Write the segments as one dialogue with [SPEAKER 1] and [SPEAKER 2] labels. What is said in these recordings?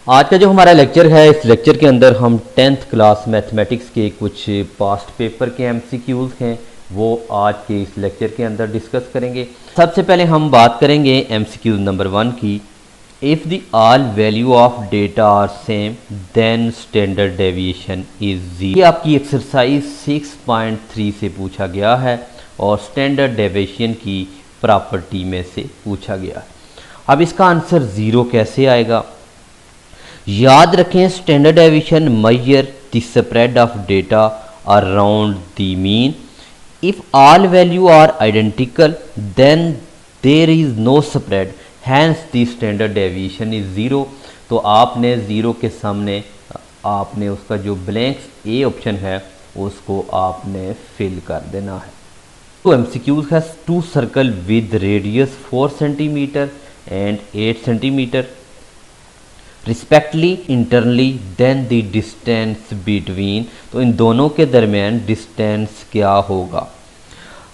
[SPEAKER 1] आज का जो हमारा लेक्चर है, इस लेक्चर के अंदर हम 10th क्लास मैथमेटिक्स के कुछ पास्ट पेपर के एमसीक्यूज़ हैं वो आज के इस लेक्चर के अंदर डिस्कस करेंगे। सबसे पहले हम बात करेंगे एमसीक्यूज़ नंबर 1 की। If the all value of data are same then standard deviation is 0। ये आपकी एक्सरसाइज 6.3 से पूछा गया है और स्टैंडर्ड डेविएशन की प्रॉपर्टी में से पूछा गया है। अब इसका आंसर 0 कैसे आएगा? याद रखें, standard deviation measure the spread of data around the mean. If all value are identical then there is no spread, hence the standard deviation is 0। तो आपने 0 के सामने आपने उसका जो ब्लैंक्स ए ऑप्शन है उसको आपने फिल कर देना है। तो MCQs has two circle with radius 4 centimetre and 8 centimetre respectively internally, then the distance between. तो इन दोनों के दरमियान डिस्टेंस क्या होगा?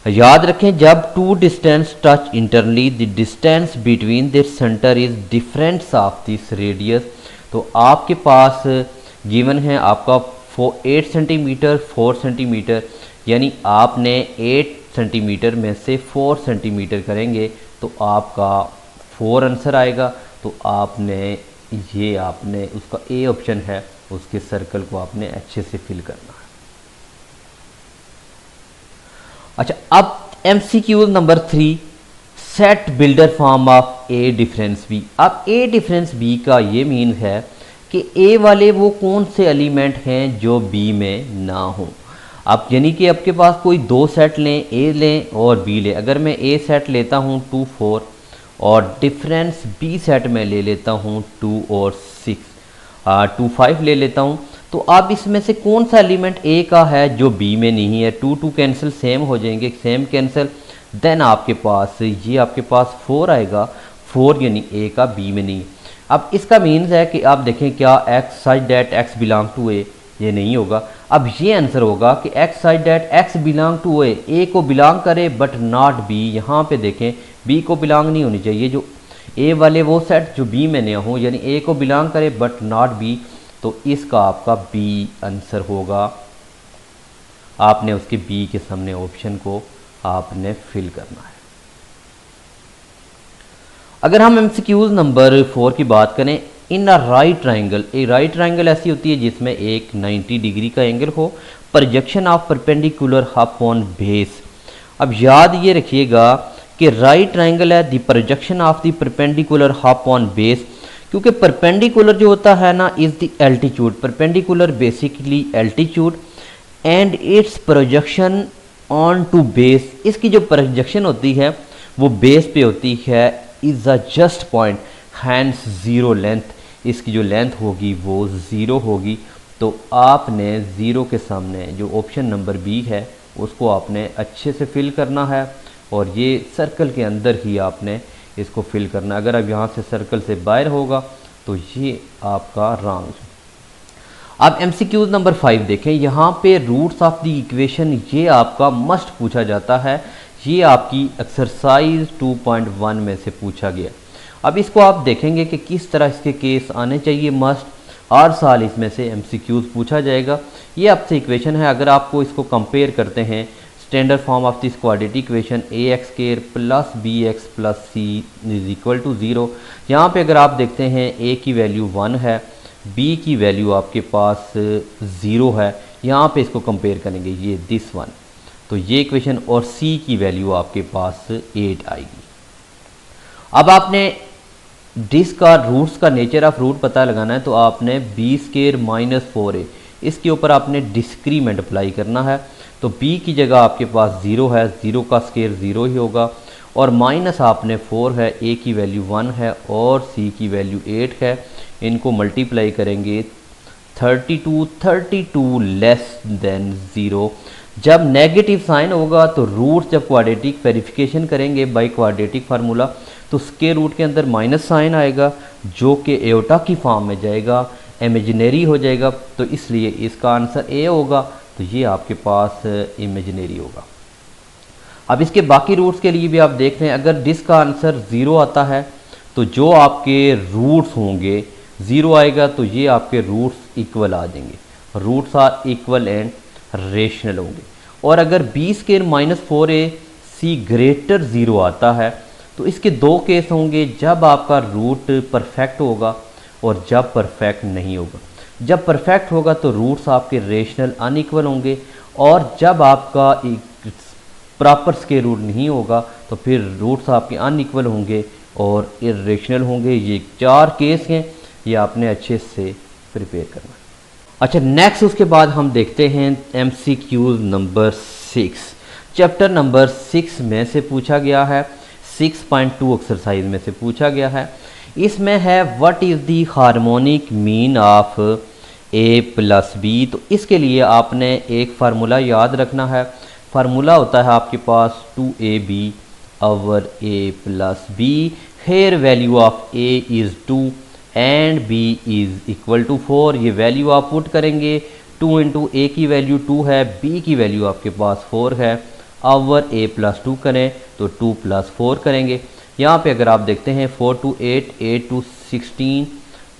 [SPEAKER 1] याद रखें, जब two distance touch internally the distance between their centre is difference of this radius. तो आपके पास गिवन है आपका 8 सेंटीमीटर 4 सेंटीमीटर, यानी आपने 8 सेंटीमीटर में से 4 सेंटीमीटर करेंगे तो आपका 4 आंसर आएगा। तो आपने उसका ए ऑप्शन है उसके सर्कल को आपने अच्छे से फिल करना है। अच्छा, अब MCQ number 3, set builder form of A difference B. अब ए डिफरेंस बी का ये मीन है कि ए वाले वो कौन से एलिमेंट हैं जो बी में ना हो। अब यानी कि आपके पास कोई दो सेट लें, ए लें और बी लें। अगर मैं ए सेट लेता हूँ 2 4 और डिफरेंस बी सेट में ले लेता हूँ 2 और 6 2 5 ले लेता हूँ, तो अब इसमें से कौन सा एलिमेंट ए का है जो बी में नहीं है? 2 2 कैंसिल सेम हो जाएंगे, सेम कैंसिल, देन आपके पास 4 आएगा। 4 यानी ए का बी में नहीं है। अब इसका मीन्स है कि आप देखें क्या x such that x belong to A, ये नहीं होगा। अब ये आंसर होगा कि x such that x belong to A को बिलोंग करे बट नॉट बी। यहाँ पे देखें बी को बिलोंग नहीं होनी चाहिए, जो ए वाले वो सेट जो बी में ना हो, यानी ए को बिलोंग करे बट नॉट बी। तो इसका आपका बी आंसर होगा। आपने उसके बी के सामने ऑप्शन को आपने फिल करना है। अगर हम एमसीक्यूज नंबर 4 की बात करें, in a right triangle, a right triangle ऐसी होती है जिसमें एक 90 डिग्री का एंगल हो, projection of perpendicular upon base. अब याद ये रखिएगा कि राइट ट्राइंगल है the projection of the perpendicular upon base, क्योंकि परपेंडिकुलर जो होता है ना is the altitude, perpendicular basically altitude and its projection on to base. इसकी जो प्रोजेक्शन होती है वो बेस पे होती है, is a just point, hence 0 length, इसकी जो लेंथ होगी वो 0 होगी। तो आपने 0 के सामने जो ऑप्शन नंबर बी है उसको आपने अच्छे से फिल करना है और ये सर्कल के अंदर ही आपने इसको फिल करना है। अगर अब यहाँ से सर्कल से बाहर होगा तो ये आपका रॉन्ग। अब एमसीक्यूज नंबर 5 देखें, यहाँ पे रूट्स ऑफ द इक्वेशन ये आपका मस्ट पूछा जाता है। ये आपकी एक्सरसाइज 2.1 में से पूछा गया। अब इसको आप देखेंगे कि किस तरह इसके केस आने चाहिए मस्ट, हर साल इसमें से एमसीक्यूज पूछा जाएगा। ये आपसे इक्वेशन है, अगर आपको इसको कंपेयर करते हैं standard form of this quadratic equation A X square plus B X plus C is equal to 0। यहाँ पे अगर आप देखते हैं ए की वैल्यू 1 है, बी की वैल्यू आपके पास 0 है। यहाँ पे इसको कंपेयर करेंगे ये दिस वन, तो ये इक्वेशन, और सी की वैल्यू आपके पास 8 आएगी। अब आपने डिस का रूट्स का नेचर ऑफ रूट पता लगाना है, तो आपने बी स्क्वायर माइनस 4a इसके ऊपर आपने डिस्क्रीमेंट अप्लाई करना है। तो b की जगह आपके पास 0 है, 0 का स्क्वायर 0 ही होगा, और माइनस आपने 4 है, a की वैल्यू 1 है और c की वैल्यू 8 है। इनको मल्टीप्लाई करेंगे 32 लेस देन 0। जब नेगेटिव साइन होगा तो रूट जब क्वाड्रेटिक वेरिफिकेशन करेंगे बाय क्वाड्रेटिक फार्मूला तो स्क्वायर रूट के अंदर माइनस साइन आएगा जो कि एयोटा की फॉर्म में जाएगा, इमेजिनरी हो जाएगा। तो इसलिए इसका आंसर ए होगा। तो ये आपके पास इमेजिनरी होगा। अब इसके बाकी रूट्स के लिए भी आप देख रहे हैं, अगर डिस का आंसर 0 आता है तो जो आपके रूट्स होंगे ज़ीरो आएगा तो ये आपके रूट्स इक्वल आ जाएंगे, roots are equal and rational होंगे। और अगर B square -4ac greater zero आता है तो इसके दो केस होंगे, जब आपका रूट परफेक्ट होगा और जब परफेक्ट नहीं होगा। जब परफेक्ट होगा तो रूट्स आपके रेशनल अनइक्वल होंगे, और जब आपका प्रॉपर स्केयर रूट नहीं होगा तो फिर रूट्स आपके अनइक्वल होंगे और इरेशनल होंगे। ये 4 केस हैं, ये आपने अच्छे से प्रिपेयर करना है। अच्छा, नेक्स्ट उसके बाद हम देखते हैं MCQs नंबर 6। चैप्टर नंबर 6 में से पूछा गया है, 6.2 एक्सरसाइज में से पूछा गया है। इसमें है what is the harmonic mean of a plus B. तो इसके लिए आपने एक फार्मूला याद रखना है। फार्मूला होता है आपके पास 2ab over a plus B. Here value of a is 2 and b is equal to 4। ये वैल्यू आप पुट करेंगे, 2 इंटू a की वैल्यू 2 है, b की वैल्यू आपके पास 4 है, ओवर a प्लस 2 करें तो 2 प्लस 4 करेंगे। यहाँ पे अगर आप देखते हैं 4 टू 8, 8 टू 16,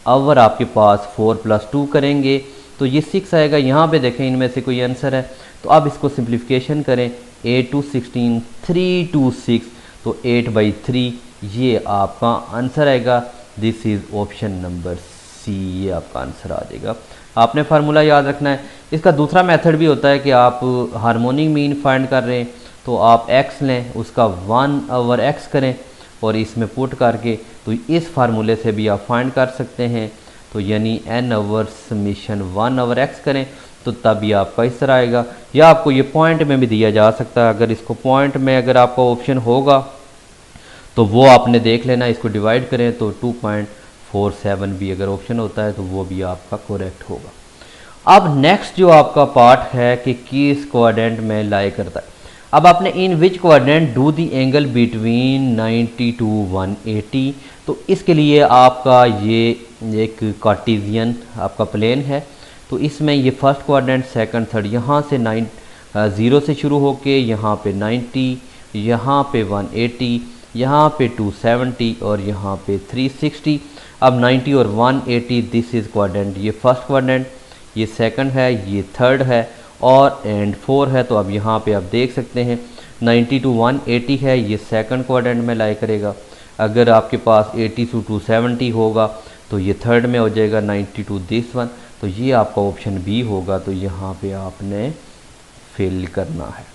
[SPEAKER 1] ओवर आपके पास 4 प्लस 2 करेंगे तो ये 6 आएगा। यहाँ पे देखें इनमें से कोई आंसर है तो आप इसको सिंप्लीफिकेशन करें, 8 टू 16, 3 टू 6 तो 8/3 ये आपका आंसर आएगा। This is option number C, ये आपका आंसर आ जाएगा। आपने फार्मूला याद रखना है। इसका दूसरा मेथड भी होता है कि आप हार्मोनिक मीन फाइंड कर रहे हैं तो आप x लें, उसका 1/x करें और इसमें पुट करके तो इस फार्मूले से भी आप फाइंड कर सकते हैं। तो यानी n/1/x करें तो तब ये आपका इस तरह आएगा, या आपको ये पॉइंट में भी दिया जा सकता है। अगर इसको पॉइंट में अगर आपका ऑप्शन होगा तो वो आपने देख लेना, इसको डिवाइड करें तो 2.47 भी अगर ऑप्शन होता है तो वो भी आपका करेक्ट होगा। अब नेक्स्ट जो आपका पार्ट है कि किस क्वाड्रेंट में लाई करता है। अब आपने in which quadrant do the angle between 90 to 180। तो इसके लिए आपका ये एक कार्टेशियन आपका प्लेन है, तो इसमें ये फर्स्ट क्वाड्रेंट, सेकंड, थर्ड, यहाँ से 0 से शुरू होके यहाँ पे 90, यहाँ पे 180, यहाँ पे 270 और यहाँ पे 360। अब 90 और 180 दिस इज़ क्वाड्रेंट, ये फर्स्ट क्वाड्रेंट, ये सेकंड है, ये थर्ड है और एंड 4 है। तो अब यहाँ पे आप देख सकते हैं 90 टू 180 है, ये सेकंड क्वाड्रेंट में लाई करेगा। अगर आपके पास 80 टू 270 होगा तो ये थर्ड में हो जाएगा, 90 टू दिस वन, तो ये आपका ऑप्शन बी होगा। तो यहाँ पे आपने फिल करना है।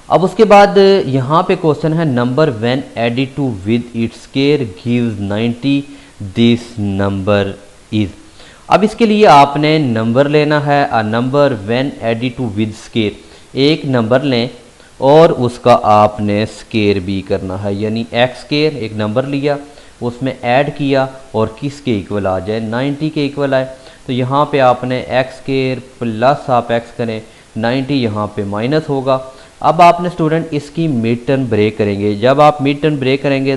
[SPEAKER 1] अब उसके बाद यहाँ पे क्वेश्चन है number when added to with its square gives 90, this number is. अब इसके लिए आपने नंबर लेना है, a number when added to with square, एक नंबर लें और उसका आपने स्केयर भी करना है, यानी एक्स स्केयर एक नंबर लिया उसमें ऐड किया और किसके इक्वल आ जाए, 90 के इक्वल आए। तो यहाँ पे आपने एक्स स्केयर प्लस आप एक्स करें, 90 यहाँ पे माइनस होगा। अब आपने स्टूडेंट इसकी मिड टर्म ब्रेक करेंगे। जब आप मिड टर्म ब्रेक करेंगे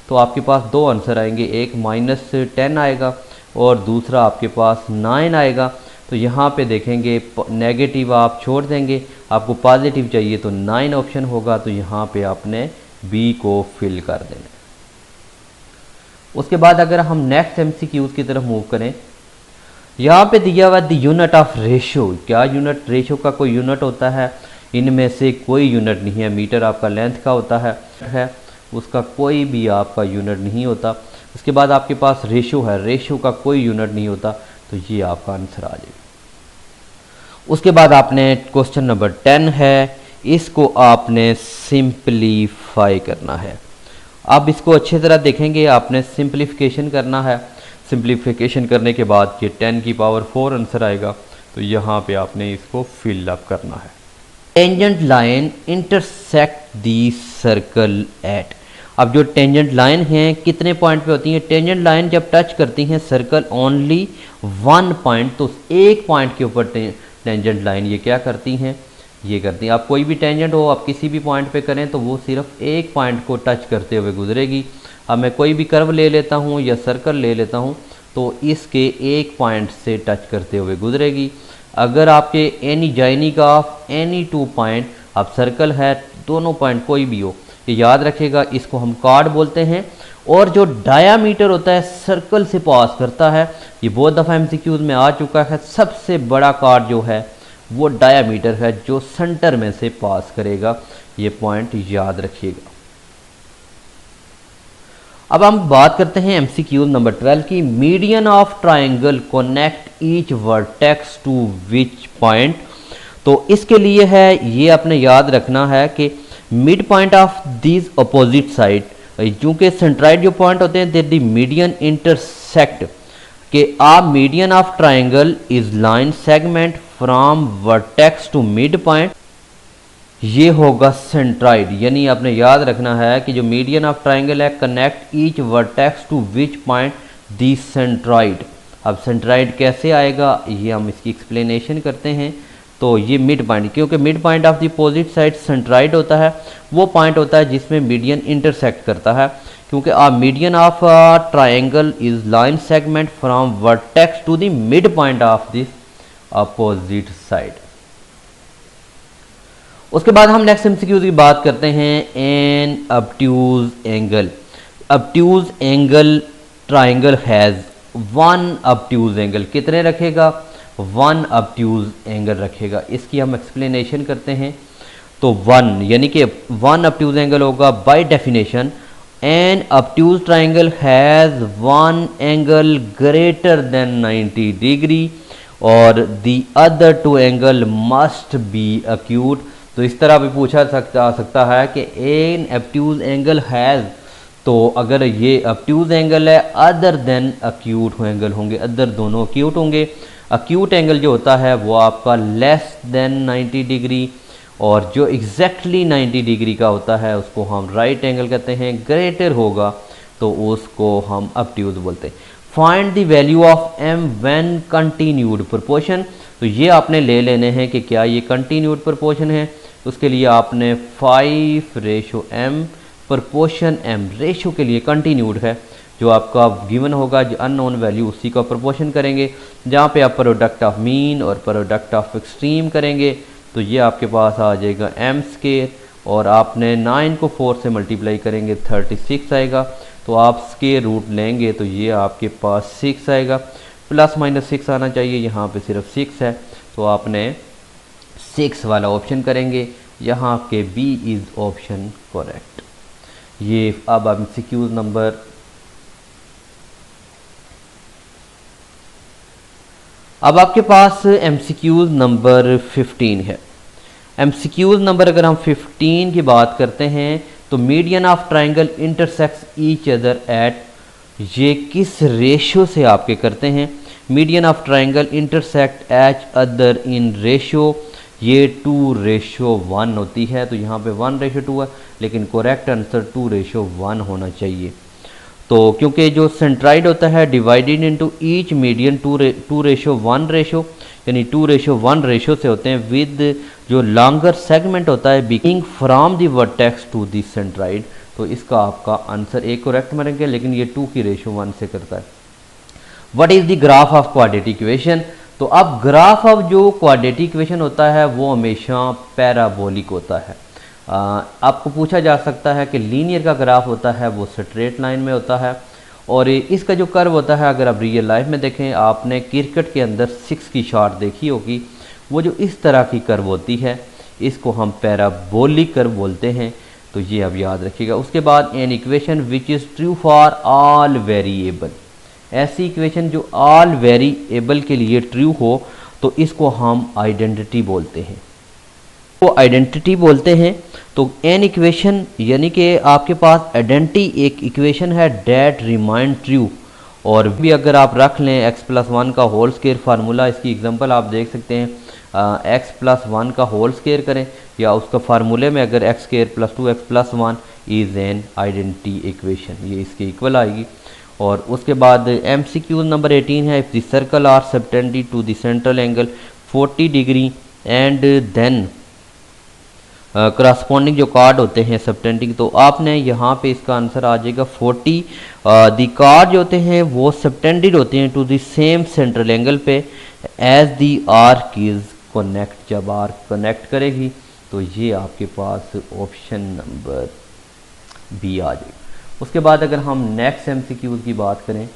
[SPEAKER 1] तो आपके पास दो आंसर आएंगे, एक -10 आएगा और दूसरा आपके पास 9 आएगा। तो यहाँ पे देखेंगे नेगेटिव आप छोड़ देंगे, आपको पॉजिटिव चाहिए तो 9 ऑप्शन होगा। तो यहाँ पे आपने बी को फिल कर देना। उसके बाद अगर हम नेक्स्ट MCQs की तरफ मूव करें, यहाँ पे दिया हुआ द यूनिट ऑफ रेशो। क्या यूनिट, रेशो का कोई यूनिट होता है? इनमें से कोई यूनिट नहीं है। मीटर आपका लेंथ का होता है, उसका कोई भी आपका यूनिट नहीं होता। उसके बाद आपके पास रेशो है, रेशो का कोई यूनिट नहीं होता। तो ये आपका आंसर आ जाएगा। उसके बाद आपने क्वेश्चन नंबर 10 है, इसको आपने सिंप्लीफाई करना है। आप इसको अच्छी तरह देखेंगे, आपने सिंप्लीफिकेशन करना है। सिंप्लीफिकेशन करने के बाद ये 10 की पावर 4 आंसर आएगा। तो यहाँ पे आपने इसको फिल अप करना है। Tangent line intersect the circle eight. अब जो टेंजेंट लाइन हैं कितने पॉइंट पे होती हैं? टेंजेंट लाइन जब टच करती हैं सर्कल ओनली 1 पॉइंट, तो एक पॉइंट के ऊपर टेंजेंट लाइन ये क्या करती हैं, ये करती हैं। आप कोई भी टेंजेंट हो आप किसी भी पॉइंट पे करें तो वो सिर्फ एक पॉइंट को टच करते हुए गुजरेगी। अब मैं कोई भी कर्व ले लेता हूँ या सर्कल ले लेता हूँ तो इसके एक पॉइंट से टच करते हुए गुजरेगी। अगर आपके एनी जाइनिक ऑफ एनी 2 पॉइंट, अब सर्कल है दोनों पॉइंट कोई भी हो, ये याद रखिएगा, इसको हम कार्ड बोलते हैं। और जो डायामीटर होता है सर्कल से पास करता है, ये बहुत दफ़ा एमसीक्यूज में आ चुका है, सबसे बड़ा कार्ड जो है वो डायामीटर है जो सेंटर में से पास करेगा, ये पॉइंट याद रखिएगा। अब हम बात करते हैं एमसीक्यूज नंबर 12 की। Median of triangle connect each vertex to which point. तो इसके लिए है, ये आपने याद रखना है कि mid point of this opposite side, चूंकि सेंट्राइड जो पॉइंट होते हैं द मीडियन इंटरसेक्ट के a median of triangle is line segment from vertex to mid point, ये होगा सेंट्राइड। यानी आपने याद रखना है कि जो मीडियन ऑफ ट्राइंगल है connect each vertex to which point the centroid. अब सेंट्राइड कैसे आएगा ये हम इसकी एक्सप्लेनेशन करते हैं। तो ये मिड पॉइंट, क्योंकि mid point of the opposite side centroid होता है, वो पॉइंट होता है जिसमें मीडियन इंटरसेक्ट करता है, क्योंकि a median of triangle is line segment from vertex to the mid point of this opposite side. उसके बाद हम नेक्स्ट एमसीक्यू की बात करते हैं। An obtuse angle, obtuse angle triangle has one obtuse angle, कितने रखेगा? वन ऑब्ट्यूज एंगल रखेगा। इसकी हम एक्सप्लेनेशन करते हैं। तो वन यानी कि वन ऑब्ट्यूज एंगल होगा by definition an obtuse triangle has one angle greater than 90 degree और the other two angle must be acute. तो इस तरह भी पूछा सकता है कि एन ऑब्ट्यूज एंगल हैज़, तो अगर ये ऑब्ट्यूज एंगल है अदर देन एक्यूट एंगल होंगे, अदर दोनों एक्यूट होंगे। एक्यूट एंगल जो होता है वो आपका लेस देन 90 डिग्री और जो एग्जैक्टली 90 डिग्री का होता है उसको हम राइट एंगल कहते हैं। ग्रेटर होगा तो उसको हम ऑब्ट्यूज बोलते हैं। Find the value of M when continued proportion, तो ये आपने ले लेने हैं कि क्या ये कंटिन्यूड प्रोपोर्शन है। उसके लिए आपने 5:m प्रोपोर्शन m रेशो के लिए कंटिन्यूड है, जो आपका गिवन होगा जो अननोन वैल्यू उसी का प्रोपोर्शन करेंगे। जहाँ पे आप प्रोडक्ट ऑफ मीन और प्रोडक्ट ऑफ एक्सट्रीम करेंगे तो ये आपके पास आ जाएगा m स्केयर, और आपने 9 को 4 से मल्टीप्लाई करेंगे 36 आएगा। तो आप स्केयर रूट लेंगे तो ये आपके पास 6 आएगा, प्लस माइनस 6 आना चाहिए, यहाँ पे सिर्फ 6 है तो आपने 6 वाला ऑप्शन करेंगे। यहाँ के बी इज़ ऑप्शन करेक्ट। ये अब एमसीक्यूज नंबर अब आपके पास एमसीक्यूज नंबर 15 है। एमसीक्यूज नंबर अगर हम 15 की बात करते हैं तो median of triangle intersects each other at, ये किस रेशो से आपके करते हैं? Median of triangle intersect H other in ratio, ये 2:1 होती है। तो यहाँ पे 1:2 है, लेकिन करेक्ट आंसर 2:1 होना चाहिए। तो क्योंकि जो सेंट्राइड होता है divided into each median 2:1 ratio, यानी 2:1 रेशो से होते हैं विद जो लॉन्गर सेगमेंट होता है beginning from the vertex to the centroid. तो इसका आपका आंसर एक करेक्ट मारेंगे, लेकिन ये 2:1 से करता है। What is the graph of quadratic equation? तो अब ग्राफ ऑफ जो क्वाड्रेटिक इक्वेशन होता है वो हमेशा पैराबोलिक होता है। आपको पूछा जा सकता है कि लीनियर का ग्राफ होता है वो स्ट्रेट लाइन में होता है, और इसका जो कर्व होता है अगर आप रियल लाइफ में देखें, आपने क्रिकेट के अंदर 6 की शॉट देखी होगी, वो जो इस तरह की कर्व होती है इसको हम पैराबोलिक कर्व बोलते हैं। तो ये अब याद रखिएगा। उसके बाद an equation which is true for all variable, ऐसी इक्वेशन जो ऑल वेरिएबल के लिए ट्रू हो तो इसको हम आइडेंटिटी बोलते हैं, वो आइडेंटिटी बोलते हैं। तो एन इक्वेशन यानी कि आपके पास आइडेंटिटी एक इक्वेशन है डेट रिमाइंड ट्रू, और भी अगर आप रख लें x+1 का होल स्क्वायर फार्मूला, इसकी एग्जांपल आप देख सकते हैं, x+1 का होल स्क्वायर करें या उसका फार्मूले में अगर x² + 2x+1 is an identity equation, ये इसके इक्वल आएगी। और उसके बाद एमसीक्यू नंबर 18 है। If the circle are subtended to the central angle 40 degree and then corresponding जो कार्ड होते हैं सबटेंडिंग, तो आपने यहाँ पे इसका आंसर आ जाएगा 40। दी कार्ड जो होते हैं वो सबटेंडेड होते हैं to the same central angle पे as the arc is connect, जब आर्क कनेक्ट करेगी। तो ये आपके पास ऑप्शन नंबर बी आ जाएगा। उसके बाद अगर हम नेक्स्ट एमसीक्यू की बात करें,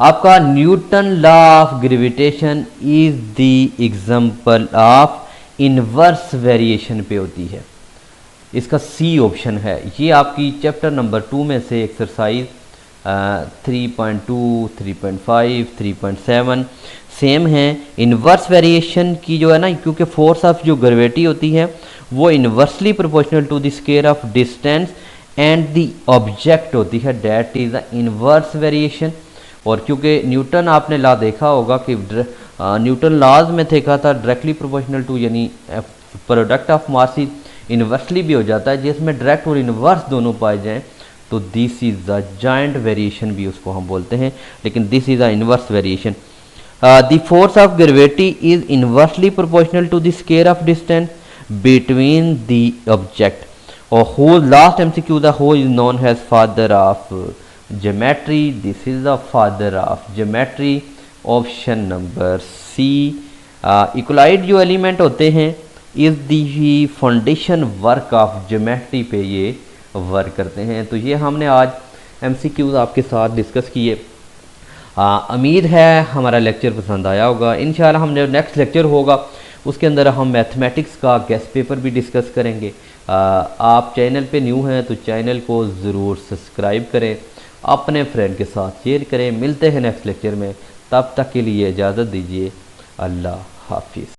[SPEAKER 1] आपका Newton law of gravitation is the example of inverse variation पे होती है। इसका सी ऑप्शन है। ये आपकी चैप्टर नंबर 2 में से एक्सरसाइज 3.2, 3.5, 3.7 सेम है। इनवर्स वेरिएशन की जो है ना, क्योंकि फोर्स ऑफ जो ग्रेविटी होती है वो inversely proportional to the square of distance and the object होती है, that is the inverse variation. और क्योंकि न्यूटन आपने लॉ देखा होगा कि न्यूटन लॉज में देखा था डायरेक्टली प्रोपोर्शनल टू, यानी प्रोडक्ट ऑफ मास इनवर्सली भी हो जाता है, जिसमें डायरेक्ट और इनवर्स दोनों पाए जाएं तो this is the joint variation भी उसको हम बोलते हैं, लेकिन this is the inverse variation. The force of gravity is inversely proportional to the square of distance between the object. और whole last MCQ, the whole is known as father of geometry, this is the father of geometry, option number C. Euclid जो element होते हैं is the foundation work of geometry पे ये work करते हैं। तो ये हमने आज एमसीक्यूज आपके साथ डिस्कस किए। उम्मीद है हमारा लेक्चर पसंद आया होगा। इंशाल्लाह हमने नेक्स्ट लेक्चर होगा उसके अंदर हम मैथमेटिक्स का गेस्ट पेपर भी डिस्कस करेंगे। आप चैनल पे न्यू हैं तो चैनल को ज़रूर सब्सक्राइब करें, अपने फ्रेंड के साथ शेयर करें। मिलते हैं नेक्स्ट लेक्चर में, तब तक के लिए इजाज़त दीजिए। अल्लाह हाफिज़।